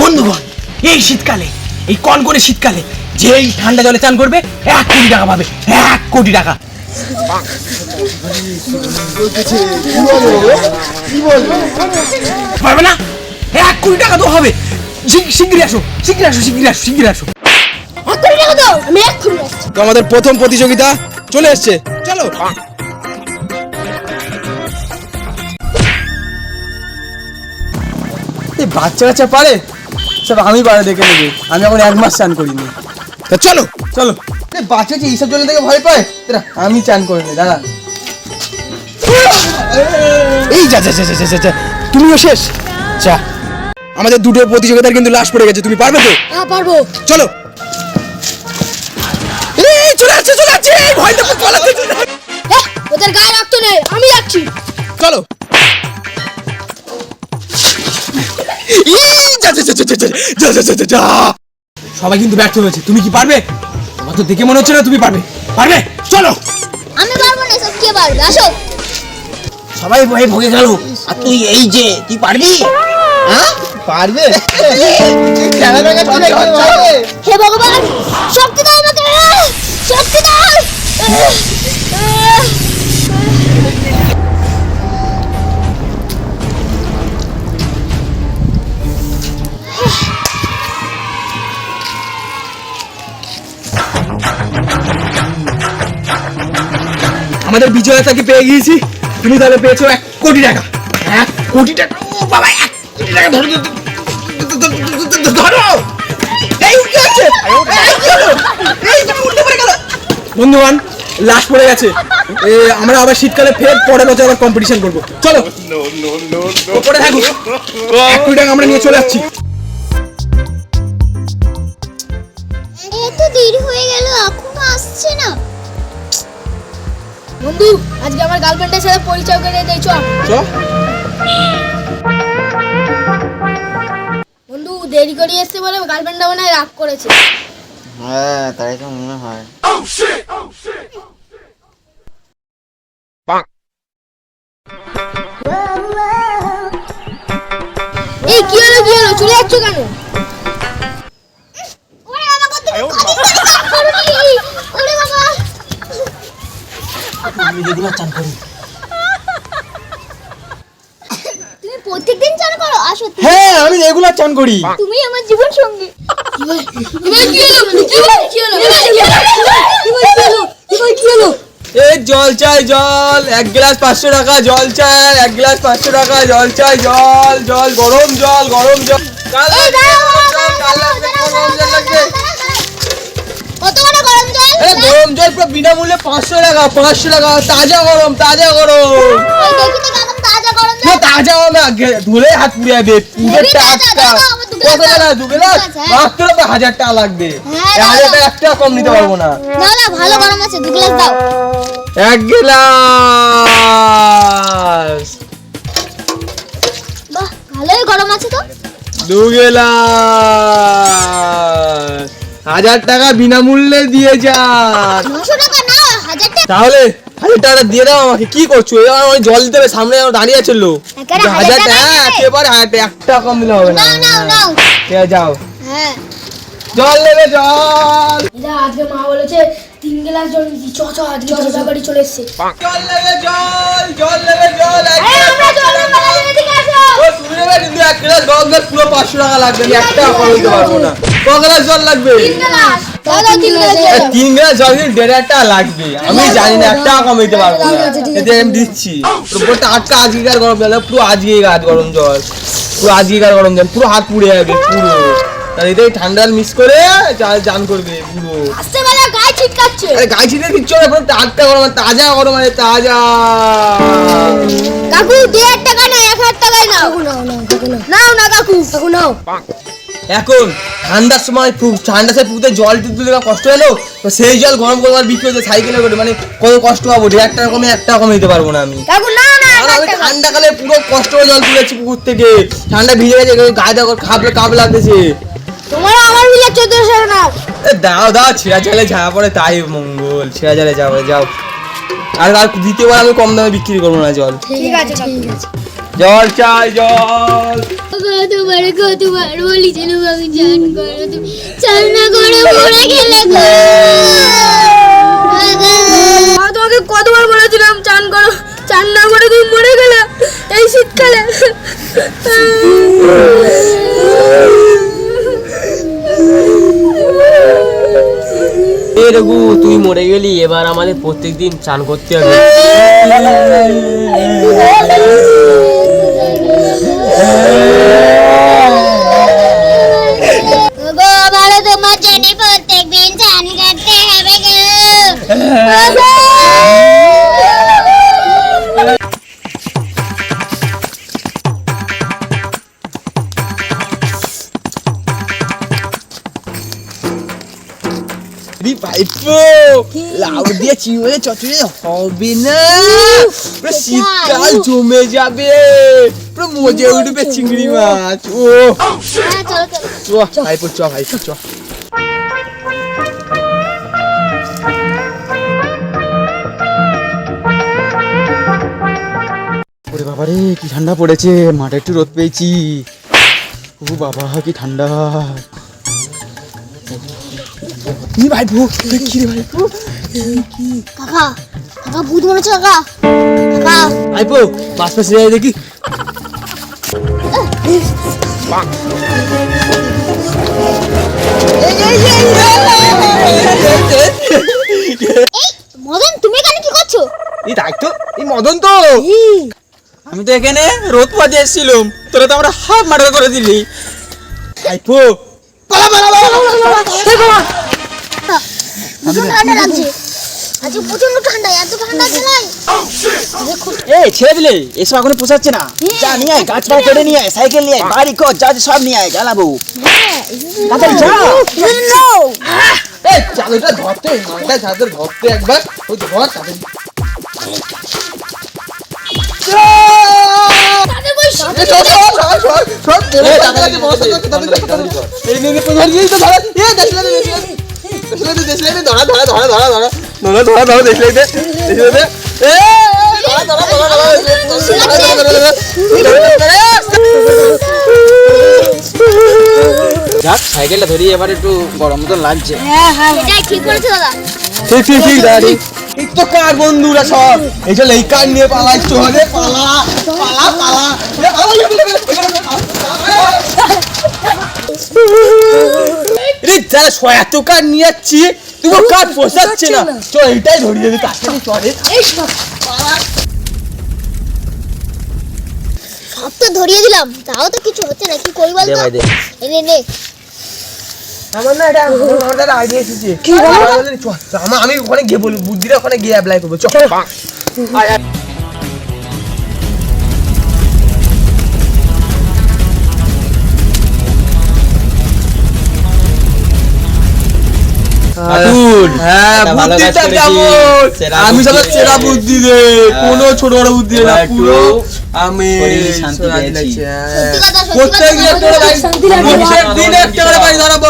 বন্ধুগণ, এই শীতকালে, এই কনকনে শীতকালে যেই ঠান্ডা জলে চান করবে 1 কোটি টাকা পাবে। 1 কোটি টাকা। পারবে না? 1 কোটি টাকা তো হবে। শিগগিরই আসো, শিগগিরই আসো, শিগগিরই আসো, শিগগিরই আসো। 1 কোটি টাকা দাও, আমি এক্ষুনি আসছি। তো আমাদের প্রথম প্রতিযোগিতা চলে এসছে, চলো। বাচ্চা কাচ্চা পারে সব, আমি পারে দেখে নেবে। আমি এখন 1 মাস চান করিনি। তা চলো চলো। বাচ্চা যে এইসব জন্য থেকে ভয় পায়, আমি চান করে নি। দাঁড়া, এই যা যা যা যা যা, যা তুমিও শেষ। যা, আমাদের দুটো প্রতিযোগিতার কিন্তু লাশ পড়ে গেছে, তুমি পারবে তো? হ্যাঁ পারবো। চলো। এই চলে আসছে, চলে আসছে, ভয় দেখো পালাতে। ওদের গায়ে রক্ত নেই, আমি যাচ্ছি। চলো। এই যা যা যা যা যা যা যা যা যা। সবাই কিন্তু ব্যর্থ হয়েছে। তুমি কি পারবে? আমার তো দেখে মনে হচ্ছে না তুমি পারবে। পারবে? চলো। আমি পারবো না, সব কে পারবে? আসো। সবাই ভয়ে ভগে গেল, আর তুই এই যে, তুই পারবি? হ্যাঁ পারবে? হে ভগবান, শক্তি দাও আমাকে, শক্তি দাও। আমাদের বিজয়তাকে পেয়ে গিয়েছি। তুমি তাহলে পেয়েছো 1 কোটি টাকা। 1 কোটি টাকা। ও বাবা, 1 কোটি টাকা ধরো, ধরো। এই কি হচ্ছে? এই কি হলো? এই তুমি উল্টে পড়ে গেল। বন্ধুগণ, লাশ পড়ে গেছে। আমরা আবার শীতকালে ফের পরের বছর আবার কম্পিটিশন করবো। চলো। পরে থাকো। 1 কোটি টাকা আমরা নিয়ে চলে যাচ্ছি। এত দেরি হয়ে গেল, এখনো আসছে না। বন্ধু, আজকে আমার গার্লফ্রেন্ডের সাথে পরিচয় করে দেই, চল। বন্ধু, দেরি করে এসেছে বলে গার্লফ্রেন্ডটা মনে হয় রাগ করেছে। হ্যাঁ, তাই তো মনে হয়। এই কি হলো, কি হলো, চলে যাচ্ছ কেন? ওরে বাবা, তুমি প্রত্যেকদিন চান করো? আসো। হ্যাঁ, আমি রেগুলার চান করি। তুমি আমার জীবন সঙ্গী। এই জল চাই, জল 1 গ্লাস 500 টাকা। জল চাই 1 গ্লাস 500 টাকা। জল চাই, জল জল, গরম জল, গরম জল। কত করে গরম জল? গরম জল পুরো বিনামূল্যে 500 টাকা। 500 টাকা, তাজা গরম, তাজা গরম। ওই দেখি তো কেমন তাজা গরম জল। না, তাজা হবে, আগে ধুলে হাত পুড়ে যাবে। পুরো টাটকা। কত টাকা? 2 গ্লাস মাত্র 1000 টাকা লাগবে। 1000 টাকা 1 টাকা কম নিতে পারবো না। না না, ভালো গরম আছে, 2 গ্লাস দাও। 1 গ্লাস। বাহ, ভালোই গরম আছে তো। 2 গ্লাস। 1000 টাকা বিনামূল্যে দিয়ে যান। 900 টাকা না, 1000 টাকা। তাহলে 1000 টাকা দিয়ে দাও আমাকে। কি করছো? এবার জল দিতে হবে, সামনে দাঁড়িয়ে আছে লোক। এখানে 1000 টাকা টাকা নেবে? একেবারে 1000 টাকা, 1 টাকা কম দিলে হবে না। নাও নাও নাও। ঠিক আছে, যাও। হ্যাঁ, জল নেবে, জল। এটা আজকে মা বলেছে 3 গ্লাস জল নিচ্ছি। চ চ, আজকে গাড়ি চলে এসেছে। জল নেবে, জল। জল নেবে, জল। আমরা জল নেবো, এদিকে আসো। ও তুমি নেবে, কিন্তু 1 গ্লাস গরম জল পুরো 500 টাকা লাগবে। আমি 1 টাকা কম দিতে পারবো না। ক গ্লাস জল লাগবে? 3 গ্লাস। দাও দাও, 3 গ্লাস দিয়ে দাও। 3 গ্লাস জল কিন্তু 1.5 টাকা লাগবে। আমি জানি না, 1 টাকা কম দিতে পারবো না। এতে আমি দিচ্ছি। পুরো টাটকা আজকেকার গরম জল, পুরো আজকেকার গরম জল, পুরো আজকেকার গরম জল, পুরো হাত পুড়ে যাবে পুরো। তাহলে এটাই ঠান্ডা মিক্স করে চান করবে পুরো। আসতে বেলা গায়ে ছিটকাচ্ছে। আরে গায়ে ছিটে দিচ্ছ না, পুরো টাটকা গরম, তাজা গরম আছে, তাজা। কাকু 2000 টাকা না, 1000 টাকাই নাও। নাও নাও কাকু, নাও না কাকু, কাকু নাও। এখন ঠান্ডার সময় ঠান্ডার সময় পুকুরে জল তুলতে কষ্ট হলো, তো সেই জল গরম করবার বিক্রি হচ্ছে সাইকেলে করে। মানে কত কষ্ট পাবো? 1.5 টাকা কমে 1 টাকা কমে দিতে পারবো না আমি। কাকু নাও না, আর আমি ঠান্ডাকালে পুরো কষ্ট করে জল তুলেছি পুকুর থেকে। ঠান্ডা ভিজে গেছে, গায়ে দেখো কাঁপ লাগতেছে। তোমার আমার মিলে 1400 নাও। দাও দাও, ছেঁড়া জলে যা পড়ে তাই মঙ্গল। ছেঁড়া জলে যাও, যাও। আর দ্বিতীয়বার আমি কম দামে বিক্রি করবো না জল। ঠিক আছে, ঠিক আছে। জল চাই জল। তোমার কতবার বলেছিলাম আমি চান করো, তুমি চান না করে মরে গেলে গো। তোমাকে কতবার বলেছিলাম চান করো, চান না করে তুমি মরে গেলে এই শীতকালে। এ রঘু তুই মরে গেলি, এবার আমাদের প্রত্যেকদিন চান করতে হবে। আমারও তোমার জন্য প্রত্যেকদিন চান করতে হবে গো। ভাইপো লাউ দিয়ে চিংড়ি চচ্চড়ি হবে না, পুরো শীতকাল জমে যাবে, পুরো মজে উঠবে চিংড়ি মাছ। ও চ ভাইপো, চ ভাইপো চ। ওরে বাবা রে, কি ঠান্ডা পড়েছে, মাঠে একটু রোদ পেয়েছি। ও বাবা কি ঠান্ডা। কি ভাইপো, কি রে ভাইপো? কাকা কাকা ভূত মনে হচ্ছে কাকা। কাকা ভাইপো পাশ পাশে যাই দেখি। মদন তুমি এখানে কি করছো? এই দেখ তো, এই মদন তো। আমি তো এখানে রোদ পাতে এসেছিলাম, তোরা তো আমরা হাফ মার্কা করে দিলি। ভাইপো প্রচন্ড ঠান্ডা লাগছে, আজকে প্রচন্ড ঠান্ডা, এত ঠান্ডা চালাই। এই ছেড়ে দিলে, এসব এখন পোষাচ্ছে না। যা নিয়ে আয়, গাছপালা কেটে নিয়ে আয়, সাইকেল নিয়ে আয়, বাড়ি কর, যা সব নিয়ে আয়, জ্বালাবো। তাড়াতাড়ি যা। এই চাদরটা ধরতে, মালটা চাদর ধরতে একবার, ওই ধর চাদর। যাক, সাইকেলটা ধরি, এবার একটু গরম মতন লাগছে। এটাই ঠিক করেছো দাদা। ঠিক ঠিক ঠিক দাদা ঠিক। এই তো কার বন্ধুরা সব, এই চল এই কার নিয়ে পালাই, চলে পালা পালা পালা। রে যারা এত কার নিয়ে যাচ্ছি, তুমি কার পোষাচ্ছে না, চল এইটাই ধরিয়ে দিই তাড়াতাড়ি চলে। সব তো ধরিয়ে দিলাম, তাও তো কিছু হচ্ছে না, কি করি বলতো? এই নে নে। আমার না এটা আমার আইডিয়া এসেছে। কি আমি ওখানে গিয়ে বলবো, বুদ্ধিটা ওখানে গিয়ে অ্যাপ্লাই করবো। চল বুদ্ধিটা কেমন? আমি সবার সেরা বুদ্ধি রে, কোনো ছোট বড় বুদ্ধি না, পুরো আমি শান্তি পেয়েছি। সত্যি কথা, সত্যি কথা প্রত্যেক দিন একটা করে বাড়ি ধরাবো।